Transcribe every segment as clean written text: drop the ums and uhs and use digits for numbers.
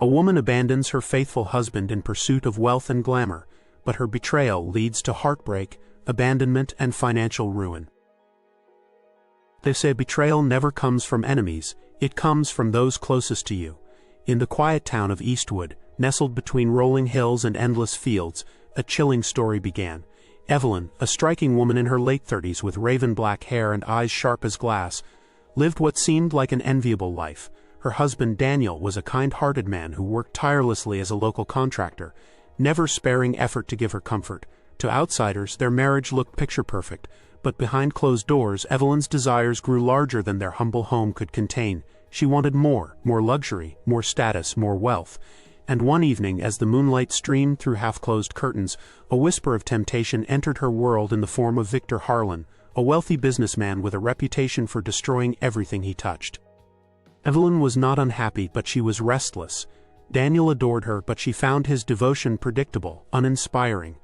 A woman abandons her faithful husband in pursuit of wealth and glamour, but her betrayal leads to heartbreak, abandonment, and financial ruin. They say betrayal never comes from enemies, it comes from those closest to you. In the quiet town of Eastwood, nestled between rolling hills and endless fields, a chilling story began. Evelyn, a striking woman in her late 30s with raven-black hair and eyes sharp as glass, lived what seemed like an enviable life. Her husband Daniel was a kind-hearted man who worked tirelessly as a local contractor, never sparing effort to give her comfort. To outsiders, their marriage looked picture-perfect, but behind closed doors, Evelyn's desires grew larger than their humble home could contain. She wanted more luxury, more status, more wealth. And one evening, as the moonlight streamed through half-closed curtains, a whisper of temptation entered her world in the form of Victor Harlan, a wealthy businessman with a reputation for destroying everything he touched. Evelyn was not unhappy, but she was restless. Daniel adored her, but she found his devotion predictable, uninspiring.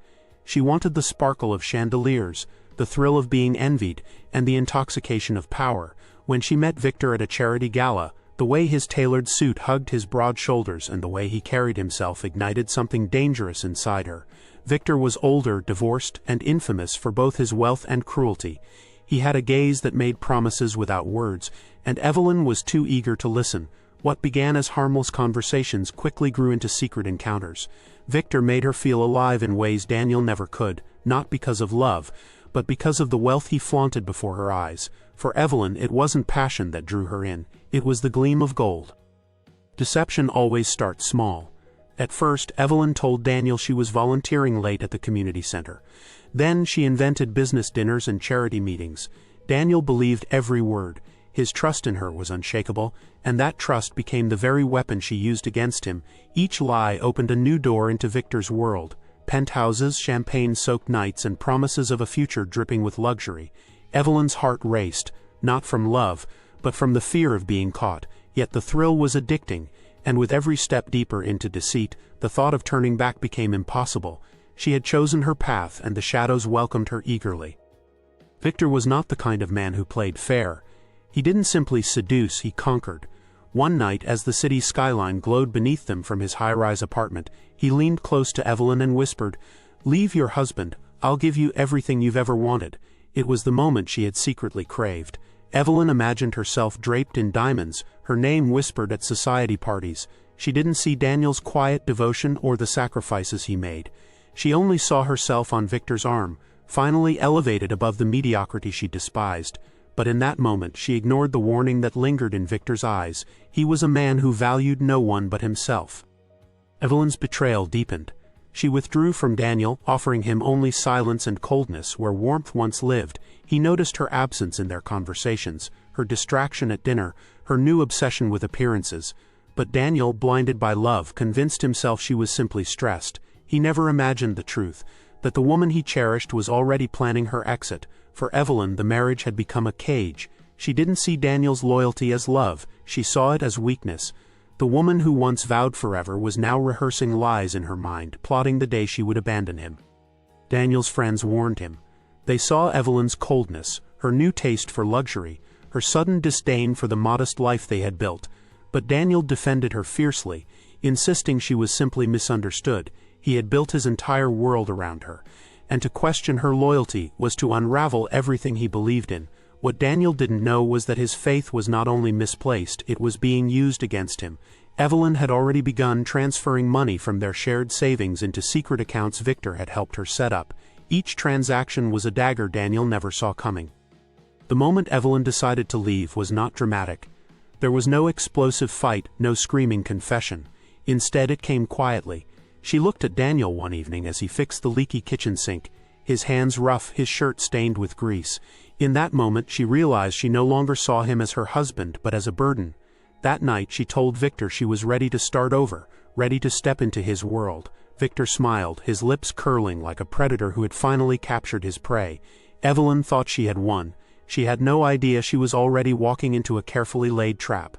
She wanted the sparkle of chandeliers, the thrill of being envied, and the intoxication of power. When she met Victor at a charity gala, the way his tailored suit hugged his broad shoulders and the way he carried himself ignited something dangerous inside her. Victor was older, divorced, and infamous for both his wealth and cruelty. He had a gaze that made promises without words, and Evelyn was too eager to listen. What began as harmless conversations quickly grew into secret encounters. Victor made her feel alive in ways Daniel never could, not because of love, but because of the wealth he flaunted before her eyes. For Evelyn, it wasn't passion that drew her in, it was the gleam of gold. Deception always starts small. At first, Evelyn told Daniel she was volunteering late at the community center. Then she invented business dinners and charity meetings. Daniel believed every word. His trust in her was unshakable, and that trust became the very weapon she used against him. Each lie opened a new door into Victor's world. Penthouses, champagne-soaked nights, and promises of a future dripping with luxury. Evelyn's heart raced, not from love, but from the fear of being caught. Yet the thrill was addicting, and with every step deeper into deceit, the thought of turning back became impossible. She had chosen her path, and the shadows welcomed her eagerly. Victor was not the kind of man who played fair. He didn't simply seduce, he conquered. One night, as the city's skyline glowed beneath them from his high-rise apartment, he leaned close to Evelyn and whispered, "Leave your husband, I'll give you everything you've ever wanted." It was the moment she had secretly craved. Evelyn imagined herself draped in diamonds, her name whispered at society parties. She didn't see Daniel's quiet devotion or the sacrifices he made. She only saw herself on Victor's arm, finally elevated above the mediocrity she despised. But in that moment she ignored the warning that lingered in Victor's eyes. He was a man who valued no one but himself. Evelyn's betrayal deepened. She withdrew from Daniel, offering him only silence and coldness where warmth once lived. He noticed her absence in their conversations, her distraction at dinner, her new obsession with appearances. But Daniel, blinded by love, convinced himself she was simply stressed. He never imagined the truth, that the woman he cherished was already planning her exit. For Evelyn, the marriage had become a cage. She didn't see Daniel's loyalty as love, she saw it as weakness. The woman who once vowed forever was now rehearsing lies in her mind, plotting the day she would abandon him. Daniel's friends warned him. They saw Evelyn's coldness, her new taste for luxury, her sudden disdain for the modest life they had built. But Daniel defended her fiercely, insisting she was simply misunderstood. He had built his entire world around her, and to question her loyalty was to unravel everything he believed in. What Daniel didn't know was that his faith was not only misplaced, it was being used against him. Evelyn had already begun transferring money from their shared savings into secret accounts Victor had helped her set up. Each transaction was a dagger Daniel never saw coming. The moment Evelyn decided to leave was not dramatic. There was no explosive fight, no screaming confession. Instead, it came quietly. She looked at Daniel one evening as he fixed the leaky kitchen sink, his hands rough, his shirt stained with grease. In that moment, she realized she no longer saw him as her husband, but as a burden. That night, she told Victor she was ready to start over, ready to step into his world. Victor smiled, his lips curling like a predator who had finally captured his prey. Evelyn thought she had won. She had no idea she was already walking into a carefully laid trap.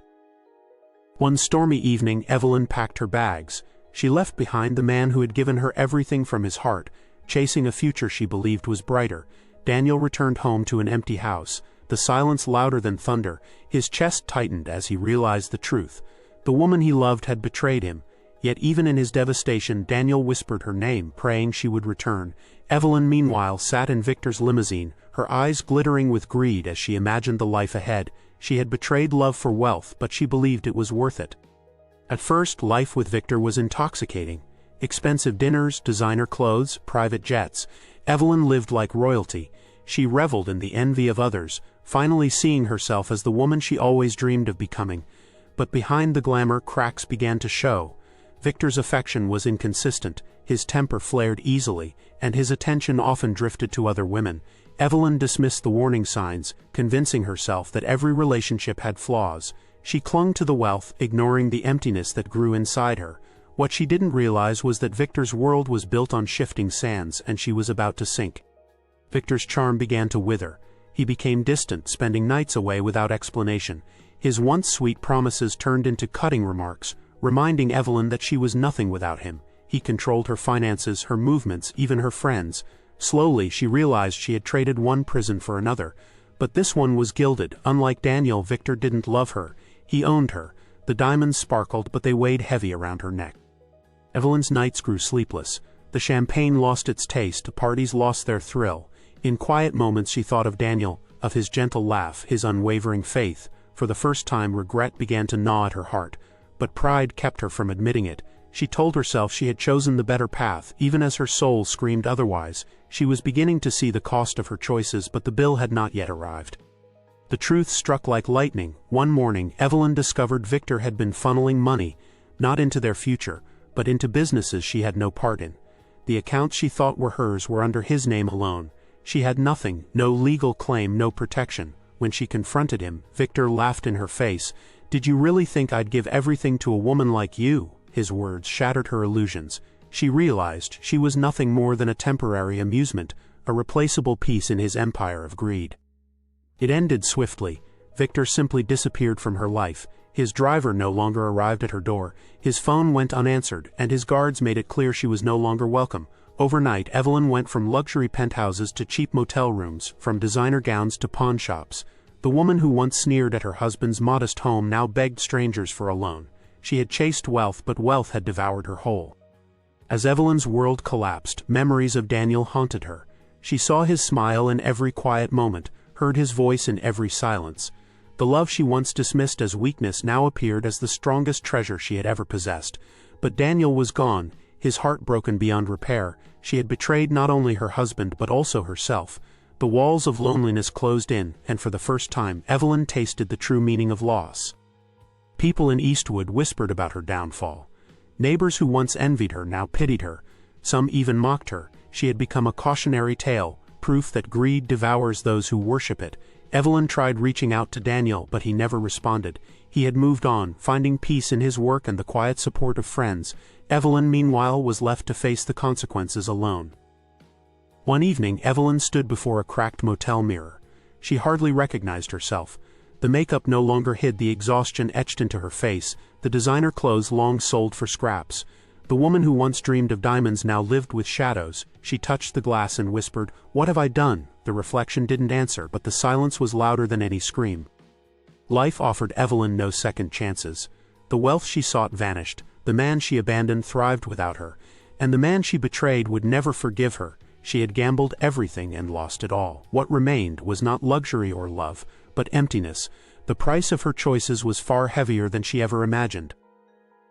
One stormy evening, Evelyn packed her bags. She left behind the man who had given her everything from his heart, chasing a future she believed was brighter. Daniel returned home to an empty house, the silence louder than thunder. His chest tightened as he realized the truth. The woman he loved had betrayed him. Yet even in his devastation, Daniel whispered her name, praying she would return. Evelyn, meanwhile, sat in Victor's limousine, her eyes glittering with greed as she imagined the life ahead. She had betrayed love for wealth, but she believed it was worth it. At first, life with Victor was intoxicating. Expensive dinners, designer clothes, private jets. Evelyn lived like royalty. She reveled in the envy of others, finally seeing herself as the woman she always dreamed of becoming. But behind the glamour, cracks began to show. Victor's affection was inconsistent, his temper flared easily, and his attention often drifted to other women. Evelyn dismissed the warning signs, convincing herself that every relationship had flaws. She clung to the wealth, ignoring the emptiness that grew inside her. What she didn't realize was that Victor's world was built on shifting sands, and she was about to sink. Victor's charm began to wither. He became distant, spending nights away without explanation. His once sweet promises turned into cutting remarks, reminding Evelyn that she was nothing without him. He controlled her finances, her movements, even her friends. Slowly, she realized she had traded one prison for another. But this one was gilded. Unlike Daniel, Victor didn't love her. He owned her. The diamonds sparkled, but they weighed heavy around her neck. Evelyn's nights grew sleepless. The champagne lost its taste, the parties lost their thrill. In quiet moments she thought of Daniel, of his gentle laugh, his unwavering faith. For the first time, regret began to gnaw at her heart. But pride kept her from admitting it. She told herself she had chosen the better path, even as her soul screamed otherwise. She was beginning to see the cost of her choices, but the bill had not yet arrived. The truth struck like lightning. One morning, Evelyn discovered Victor had been funneling money, not into their future, but into businesses she had no part in. The accounts she thought were hers were under his name alone. She had nothing, no legal claim, no protection. When she confronted him, Victor laughed in her face. "Did you really think I'd give everything to a woman like you?" His words shattered her illusions. She realized she was nothing more than a temporary amusement, a replaceable piece in his empire of greed. It ended swiftly. Victor simply disappeared from her life. His driver no longer arrived at her door. His phone went unanswered, and his guards made it clear she was no longer welcome. Overnight, Evelyn went from luxury penthouses to cheap motel rooms, from designer gowns to pawn shops. The woman who once sneered at her husband's modest home now begged strangers for a loan. She had chased wealth, but wealth had devoured her whole. As Evelyn's world collapsed, memories of Daniel haunted her. She saw his smile in every quiet moment, heard his voice in every silence. The love she once dismissed as weakness now appeared as the strongest treasure she had ever possessed. But Daniel was gone, his heart broken beyond repair. She had betrayed not only her husband but also herself. The walls of loneliness closed in, and for the first time, Evelyn tasted the true meaning of loss. People in Eastwood whispered about her downfall. Neighbors who once envied her now pitied her. Some even mocked her. She had become a cautionary tale, proof that greed devours those who worship it. Evelyn tried reaching out to Daniel, but he never responded. He had moved on, finding peace in his work and the quiet support of friends. Evelyn, meanwhile, was left to face the consequences alone. One evening, Evelyn stood before a cracked motel mirror. She hardly recognized herself. The makeup no longer hid the exhaustion etched into her face, the designer clothes long sold for scraps. The woman who once dreamed of diamonds now lived with shadows. She touched the glass and whispered, "What have I done?" The reflection didn't answer, but the silence was louder than any scream. Life offered Evelyn no second chances. The wealth she sought vanished, the man she abandoned thrived without her, and the man she betrayed would never forgive her. She had gambled everything and lost it all. What remained was not luxury or love, but emptiness. The price of her choices was far heavier than she ever imagined.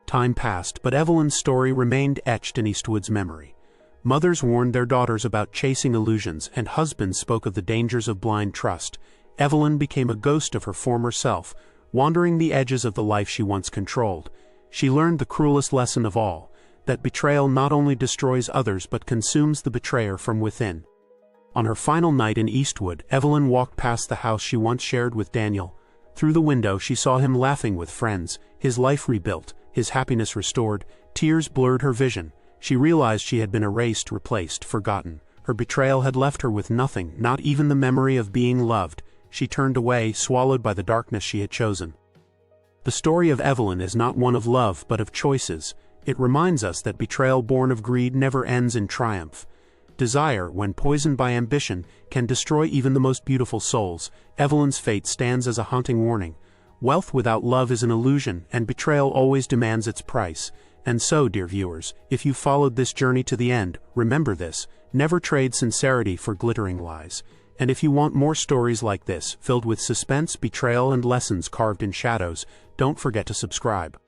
Time passed, but Evelyn's story remained etched in Eastwood's memory. Mothers warned their daughters about chasing illusions, and husbands spoke of the dangers of blind trust. Evelyn became a ghost of her former self, wandering the edges of the life she once controlled. She learned the cruelest lesson of all, that betrayal not only destroys others but consumes the betrayer from within. On her final night in Eastwood, Evelyn walked past the house she once shared with Daniel. Through the window she saw him laughing with friends, his life rebuilt, his happiness restored. Tears blurred her vision. She realized she had been erased, replaced, forgotten. Her betrayal had left her with nothing, not even the memory of being loved. She turned away, swallowed by the darkness she had chosen. The story of Evelyn is not one of love, but of choices. It reminds us that betrayal born of greed never ends in triumph. Desire, when poisoned by ambition, can destroy even the most beautiful souls. Evelyn's fate stands as a haunting warning. Wealth without love is an illusion, and betrayal always demands its price. And so, dear viewers, if you followed this journey to the end, remember this: never trade sincerity for glittering lies. And if you want more stories like this, filled with suspense, betrayal, and lessons carved in shadows, don't forget to subscribe.